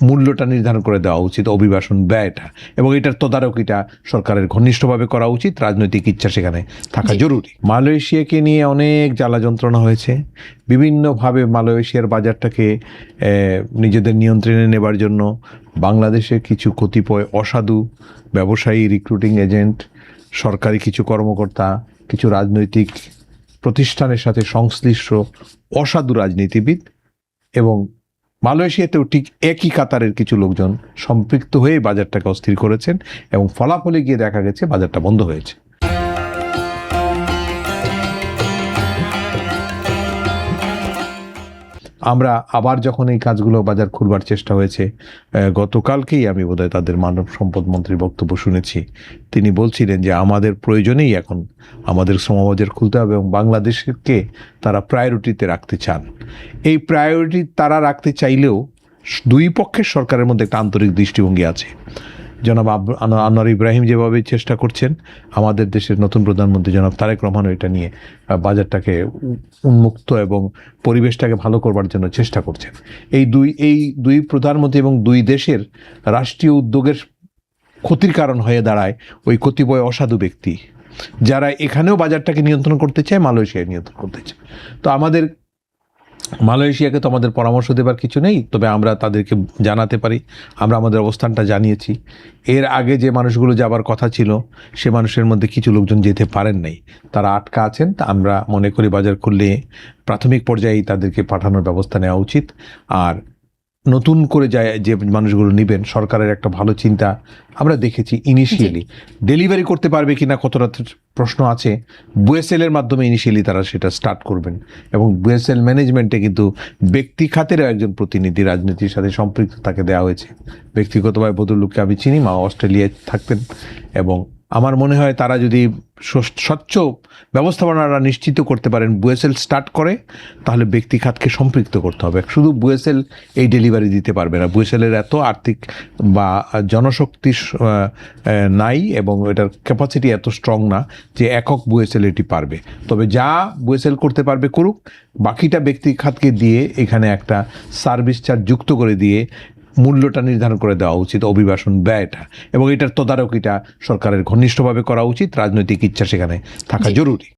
মূল্যটা নির্ধারণ করে দেওয়া উচিত, অভিবাসন ব্যয়টা, এবং এটার তদারকিটা সরকারের ঘনিষ্ঠভাবে করা উচিত। রাজনৈতিক ইচ্ছা সেখানে থাকা জরুরি। মালয়েশিয়াকে নিয়ে অনেক জ্বালা যন্ত্রণা হয়েছে। বিভিন্নভাবে মালয়েশিয়ার বাজারটাকে নিজেদের নিয়ন্ত্রণে নেবার জন্য বাংলাদেশের কিছু কতিপয় অসাধু ব্যবসায়ী, রিক্রুটিং এজেন্ট, সরকারি কিছু কর্মকর্তা, কিছু রাজনৈতিক প্রতিষ্ঠানের সাথে সংশ্লিষ্ট অসাধু রাজনীতিবিদ এবং মালয়েশিয়াতেও ঠিক একই কাতারের কিছু লোকজন সম্পৃক্ত হয়ে বাজারটাকে অস্থির করেছেন এবং ফলাফলে গিয়ে দেখা গেছে বাজারটা বন্ধ হয়েছে। আমরা আবার যখন এই কাজগুলো বাজার খুলবার চেষ্টা হয়েছে, গতকালকেই আমি বোধহয় তাদের মানব সম্পদ মন্ত্রীর বক্তব্য শুনেছি। তিনি বলছিলেন যে আমাদের প্রয়োজনেই এখন আমাদের শ্রমবাজার খুলতে হবে এবং বাংলাদেশকে তারা প্রায়োরিটিতে রাখতে চান। এই প্রায়োরিটি তারা রাখতে চাইলেও দুই পক্ষের সরকারের মধ্যে একটা আন্তরিক দৃষ্টিভঙ্গি আছে। জনাব আনোয়ার ইব্রাহিম যেভাবে চেষ্টা করছেন, আমাদের দেশের নতুন প্রধানমন্ত্রী জনাব তারেক রহমানও এটা নিয়ে বাজারটাকে উন্মুক্ত এবং পরিবেশটাকে ভালো করবার জন্য চেষ্টা করছেন। এই দুই প্রধানমন্ত্রী এবং দুই দেশের রাষ্ট্রীয় উদ্যোগের ক্ষতির কারণ হয়ে দাঁড়ায় ওই কতিপয় অসাধু ব্যক্তি, যারা এখানেও বাজারটাকে নিয়ন্ত্রণ করতে চায়, মালয়েশিয়ায় নিয়ন্ত্রণ করতে চায়। তো মালয়েশিয়াকে তো আমাদের পরামর্শ দেবার কিছু নেই, তবে আমরা তাদেরকে জানাতে পারি, আমরা আমাদের অবস্থানটা জানিয়েছি। এর আগে যে মানুষগুলো যাবার কথা ছিল সে মানুষের মধ্যে কিছু লোকজন যেতে পারেন নাই, তারা আটকা আছেন। তা আমরা মনে করি বাজার খুললে প্রাথমিক পর্যায়েই তাদেরকে পাঠানোর ব্যবস্থা নেওয়া উচিত। আর নতুন করে যায় যে মানুষগুলো নেবেন, সরকারের একটা ভালো চিন্তা আমরা দেখেছি। ইনিশিয়ালি ডেলিভারি করতে পারবে কিনা কতটা প্রশ্ন আছে। বুয়েসেল এর মাধ্যমে ইনিশিয়ালি তারা সেটা স্টার্ট করবেন এবং বুয়েসেল ম্যানেজমেন্টে কিন্তু ব্যক্তি খাতেরও একজন প্রতিনিধি রাজনীতির সাথে সম্পৃক্ত তাকে দেওয়া হয়েছে। ব্যক্তিগতভাবে ভদ্রলোককে আমি চিনি, মা অস্ট্রেলিয়ায় থাকতেন, এবং আমার মনে হয় তারা যদি স্বচ্ছ ব্যবস্থাপনাটা নিশ্চিত করতে পারেন, বুয়েসেল স্টার্ট করে, তাহলে ব্যক্তি খাতকে সম্পৃক্ত করতে হবে। শুধু বুয়েসেল এই ডেলিভারি দিতে পারবে না, বুয়েসেলের এত আর্থিক বা জনশক্তি নাই এবং এটার ক্যাপাসিটি এত স্ট্রং না যে একক বুয়েসেল এটি পারবে। তবে যা বুয়েসেল করতে পারবে করুক, বাকিটা ব্যক্তি খাতকে দিয়ে এখানে একটা সার্ভিস চার্জ যুক্ত করে দিয়ে মূল্যটা নির্ধারণ করে দেওয়া উচিত, অভিবাসন ব্যয়টা, এবং এটার তদারকিটা সরকারের ঘনিষ্ঠভাবে করা উচিত। রাজনৈতিক ইচ্ছা সেখানে থাকা জরুরি।